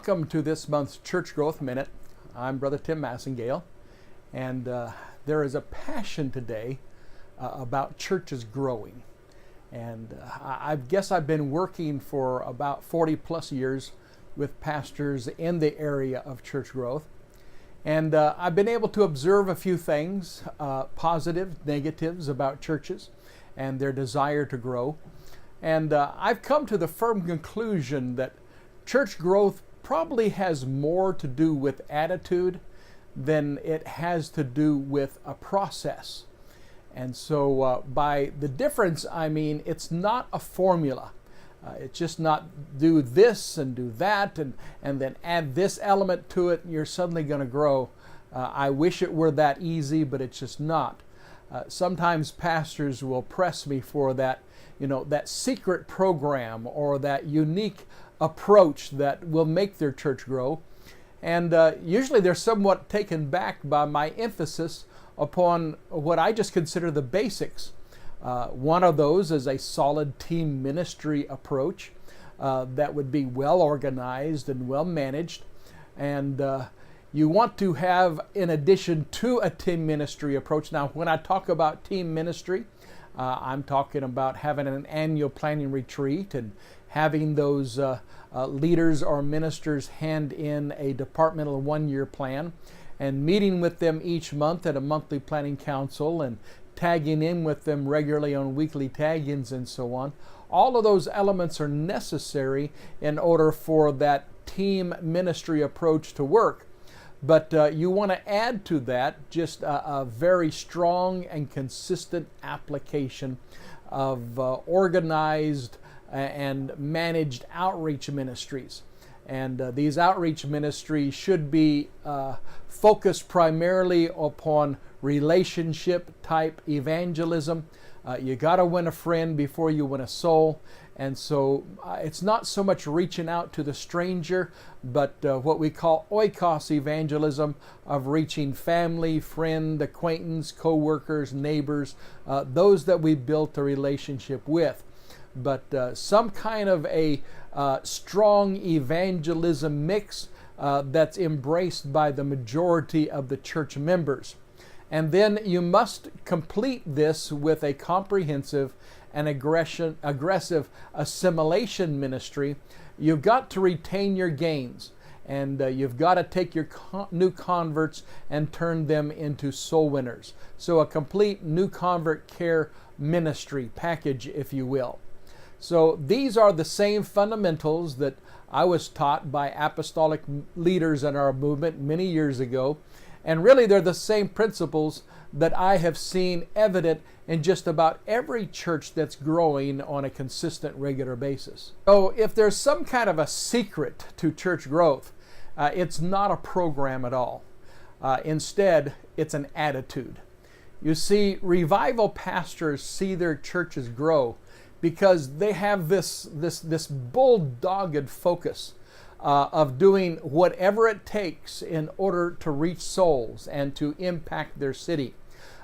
Welcome to this month's Church Growth Minute. I'm Brother Tim Massengale, and there is a passion today about churches growing. And I guess I've been working for about 40 plus years with pastors in the area of church growth. And I've been able to observe a few things, positive, negatives about churches and their desire to grow. And I've come to the firm conclusion that church growth probably has more to do with attitude than it has to do with a process. And so by the difference, I mean it's not a formula. It's just not do this and do that and then add this element to it and you're suddenly going to grow. I wish it were that easy, but it's just not. Sometimes pastors will press me for that, that secret program or that unique approach that will make their church grow. And usually they're somewhat taken back by my emphasis upon what I just consider the basics. One of those is a solid team ministry approach that would be well organized and well managed. And you want to have, in addition to a team ministry approach, now when I talk about team ministry, I'm talking about having an annual planning retreat and having those leaders or ministers hand in a departmental one-year plan and meeting with them each month at a monthly planning council and tagging in with them regularly on weekly tag-ins and so on. All of those elements are necessary in order for that team ministry approach to work. But you want to add to that just a very strong and consistent application of organized and managed outreach ministries. And these outreach ministries should be focused primarily upon relationship type evangelism. You got to win a friend before you win a soul. And so it's not so much reaching out to the stranger, but what we call oikos evangelism of reaching family, friend, acquaintance, co-workers, neighbors, those that we built a relationship with. But some kind of a strong evangelism mix that's embraced by the majority of the church members. And then you must complete this with a comprehensive and aggressive assimilation ministry. You've got to retain your gains, and you've got to take your new converts and turn them into soul winners. So a complete new convert care ministry package, if you will. So these are the same fundamentals that I was taught by apostolic leaders in our movement many years ago. And really they're the same principles that I have seen evident in just about every church that's growing on a consistent, regular basis. So if there's some kind of a secret to church growth, it's not a program at all. Instead, it's an attitude. You see, revival pastors see their churches grow because they have this bulldogged focus of doing whatever it takes in order to reach souls and to impact their city.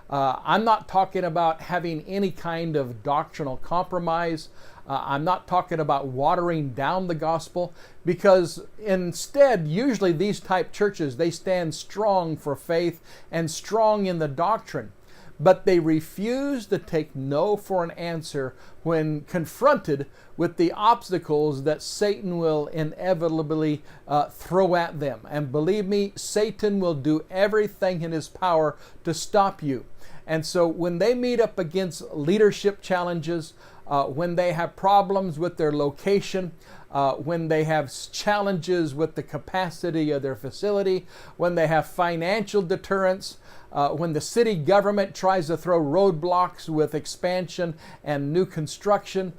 I'm not talking about having any kind of doctrinal compromise. I'm not talking about watering down the gospel, because instead, usually these type churches, they stand strong for faith and strong in the doctrine. But they refuse to take no for an answer when confronted with the obstacles that Satan will inevitably throw at them. And believe me, Satan will do everything in his power to stop you. And so when they meet up against leadership challenges, when they have problems with their location, when they have challenges with the capacity of their facility, when they have financial deterrence, when the city government tries to throw roadblocks with expansion and new construction,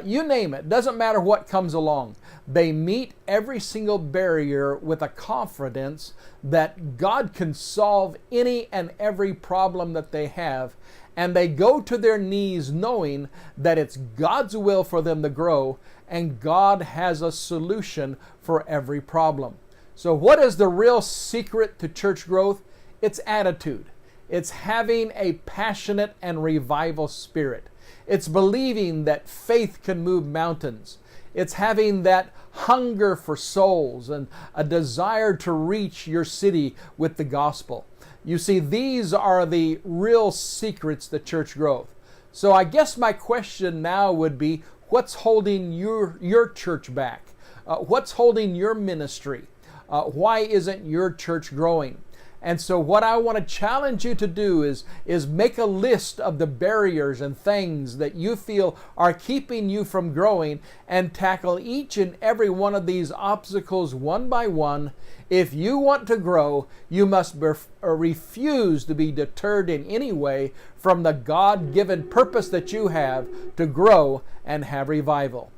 you name it, doesn't matter what comes along. They meet every single barrier with a confidence that God can solve any and every problem that they have. And they go to their knees knowing that it's God's will for them to grow and God has a solution for every problem. So what is the real secret to church growth? It's attitude. It's having a passionate and revival spirit. It's believing that faith can move mountains. It's having that hunger for souls and a desire to reach your city with the gospel. You see, these are the real secrets to church growth. So I guess my question now would be, what's holding your church back? What's holding your ministry? Why isn't your church growing? And so what I want to challenge you to do is make a list of the barriers and things that you feel are keeping you from growing, and tackle each and every one of these obstacles one by one. If you want to grow, you must refuse to be deterred in any way from the God-given purpose that you have to grow and have revival.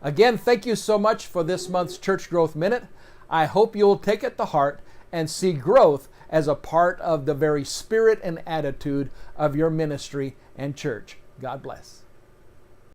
Again, thank you so much for this month's Church Growth Minute. I hope you'll take it to heart and see growth as a part of the very spirit and attitude of your ministry and church. God bless.